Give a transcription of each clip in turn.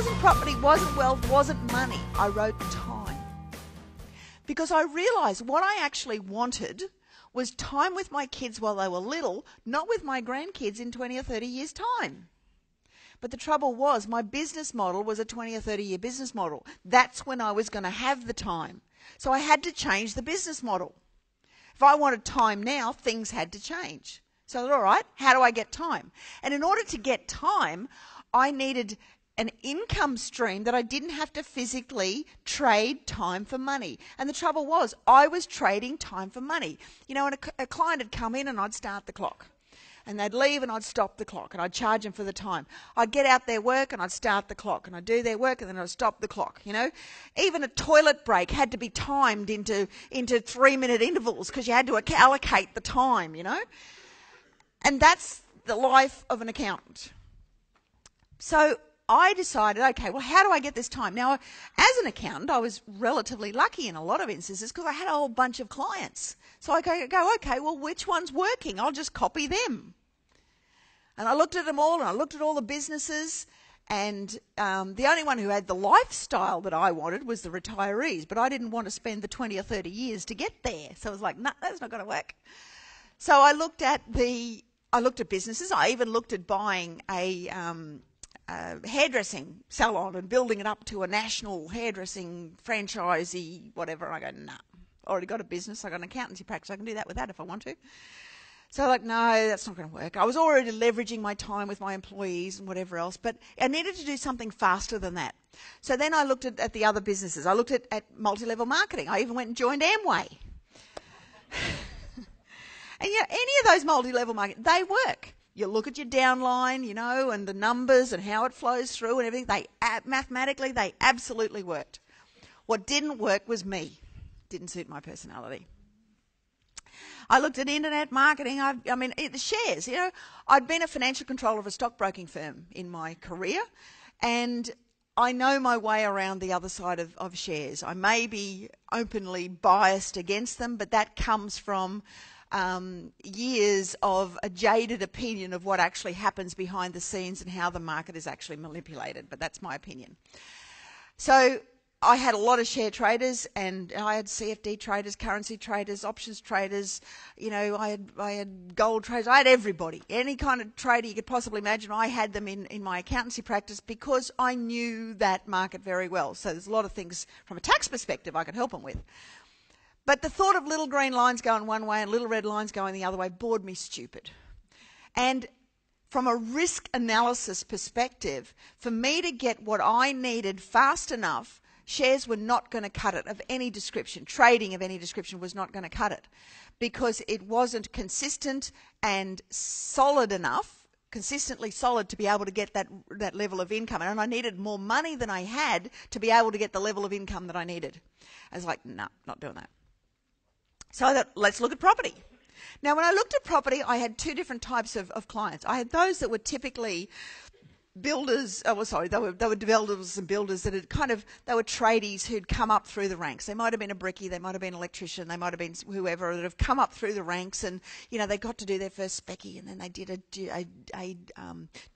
wasn't property, wasn't wealth, wasn't money. I wrote time. Because I realised what I actually wanted was time with my kids while they were little, not with my grandkids in 20 or 30 years' time. But the trouble was my business model was a 20 or 30 year business model. That's when I was going to have the time. So I had to change the business model. If I wanted time now, things had to change. So I thought, all right, how do I get time? And in order to get time, I needed an income stream that I didn't have to physically trade time for money. And the trouble was, I was trading time for money. You know, and a client would come in and I'd start the clock. And they'd leave and I'd stop the clock and I'd charge them for the time. I'd get out their work and I'd start the clock and I'd do their work and then I'd stop the clock, you know. Even a toilet break had to be timed into 3-minute intervals because you had to allocate the time, you know. And that's the life of an accountant. So I decided, okay, well, how do I get this time? Now, as an accountant, I was relatively lucky in a lot of instances because I had a whole bunch of clients. So I go, okay, well, which one's working? I'll just copy them. And I looked at them all and I looked at all the businesses and the only one who had the lifestyle that I wanted was the retirees, but I didn't want to spend the 20 or 30 years to get there. So I was like, no, that's not going to work. So I looked at businesses. I even looked at buying a hairdressing salon and building it up to a national hairdressing franchisee, whatever. And I go, nah, already got a business. I got an accountancy practice. I can do that with that if I want to. So like, no, that's not going to work. I was already leveraging my time with my employees and whatever else, but I needed to do something faster than that. So then I looked at the other businesses. I looked at multi-level marketing. I even went and joined Amway. And you know, any of those multi-level marketing, they work. You look at your downline, you know, and the numbers and how it flows through and everything. Mathematically, they absolutely worked. What didn't work was me. Didn't suit my personality. I looked at internet marketing. The shares, you know. I'd been a financial controller of a stockbroking firm in my career, and I know my way around the other side of shares. I may be openly biased against them, but that comes from years of a jaded opinion of what actually happens behind the scenes and how the market is actually manipulated, but that's my opinion. So I had a lot of share traders and I had CFD traders, currency traders, options traders, you know, I had gold traders, I had everybody. Any kind of trader you could possibly imagine, I had them in my accountancy practice because I knew that market very well. So there's a lot of things from a tax perspective I could help them with. But the thought of little green lines going one way and little red lines going the other way bored me stupid. And from a risk analysis perspective, for me to get what I needed fast enough, shares were not going to cut it of any description. Trading of any description was not going to cut it because it wasn't consistent and solid enough, consistently solid to be able to get that level of income. And I needed more money than I had to be able to get the level of income that I needed. I was like, no, not doing that. So I thought, let's look at property. Now, when I looked at property, I had two different types of clients. I had those that were typically builders, they were developers and builders that they were tradies who'd come up through the ranks. They might have been a brickie, they might have been an electrician, they might have been whoever that have come up through the ranks and, you know, they got to do their first speccey and then they did a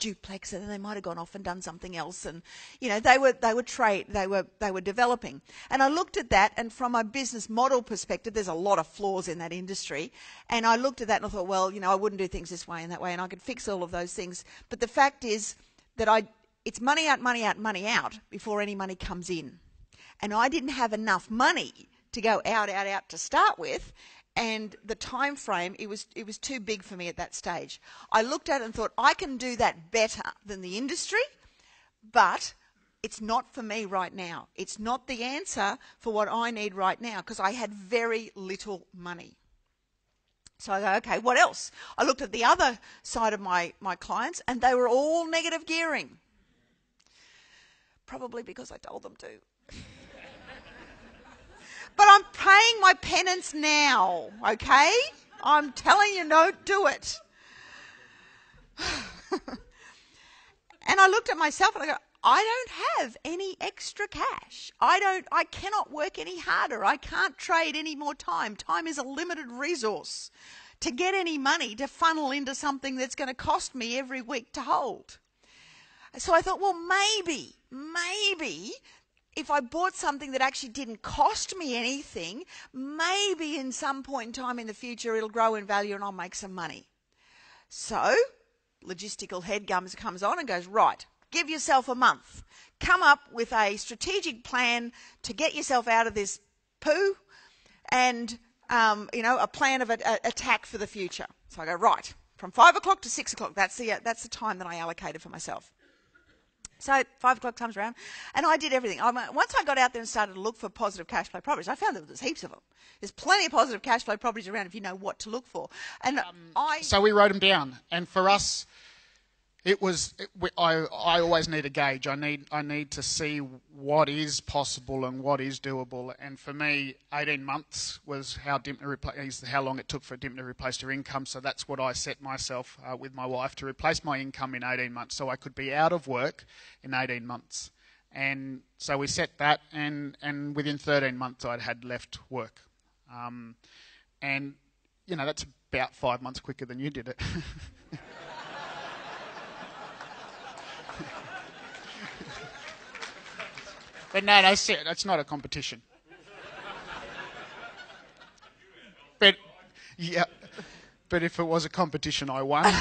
duplex and then they might have gone off and done something else and, you know, they were developing. And I looked at that and from a business model perspective, there's a lot of flaws in that industry. And I looked at that and I thought, well, you know, I wouldn't do things this way and that way and I could fix all of those things. But the fact is, that it's money out, money out, money out before any money comes in. And I didn't have enough money to go out to start with, and the time frame, it was too big for me at that stage. I looked at it and thought, I can do that better than the industry, but it's not for me right now. It's not the answer for what I need right now because I had very little money. So I go, okay, what else? I looked at the other side of my clients and they were all negative gearing. Probably because I told them to. But I'm paying my penance now, okay? I'm telling you, don't do it. And I looked at myself and I go, I don't have any extra cash. I cannot work any harder. I can't trade any more time. Time is a limited resource to get any money to funnel into something that's going to cost me every week to hold. So I thought, well, maybe maybe if I bought something that actually didn't cost me anything, maybe in some point in time in the future it'll grow in value and I'll make some money. So, logistical head comes on and goes, right, give yourself a month. Come up with a strategic plan to get yourself out of this poo and, a plan of attack for the future. So I go, right, from 5 o'clock to 6 o'clock, that's the time that I allocated for myself. So 5 o'clock comes around, and I did everything. Once I got out there and started to look for positive cash flow properties, I found that there's heaps of them. There's plenty of positive cash flow properties around if you know what to look for. And So we wrote them down, and for us, I always need a gauge. I need to see what is possible and what is doable. And for me, 18 months was how long it took for Dimpner to replace her income. So that's what I set myself with my wife, to replace my income in 18 months, so I could be out of work in 18 months. And so we set that, and within 13 months I'd had left work. And that's about 5 months quicker than you did it. But no, that's not a competition. But if it was a competition, I won.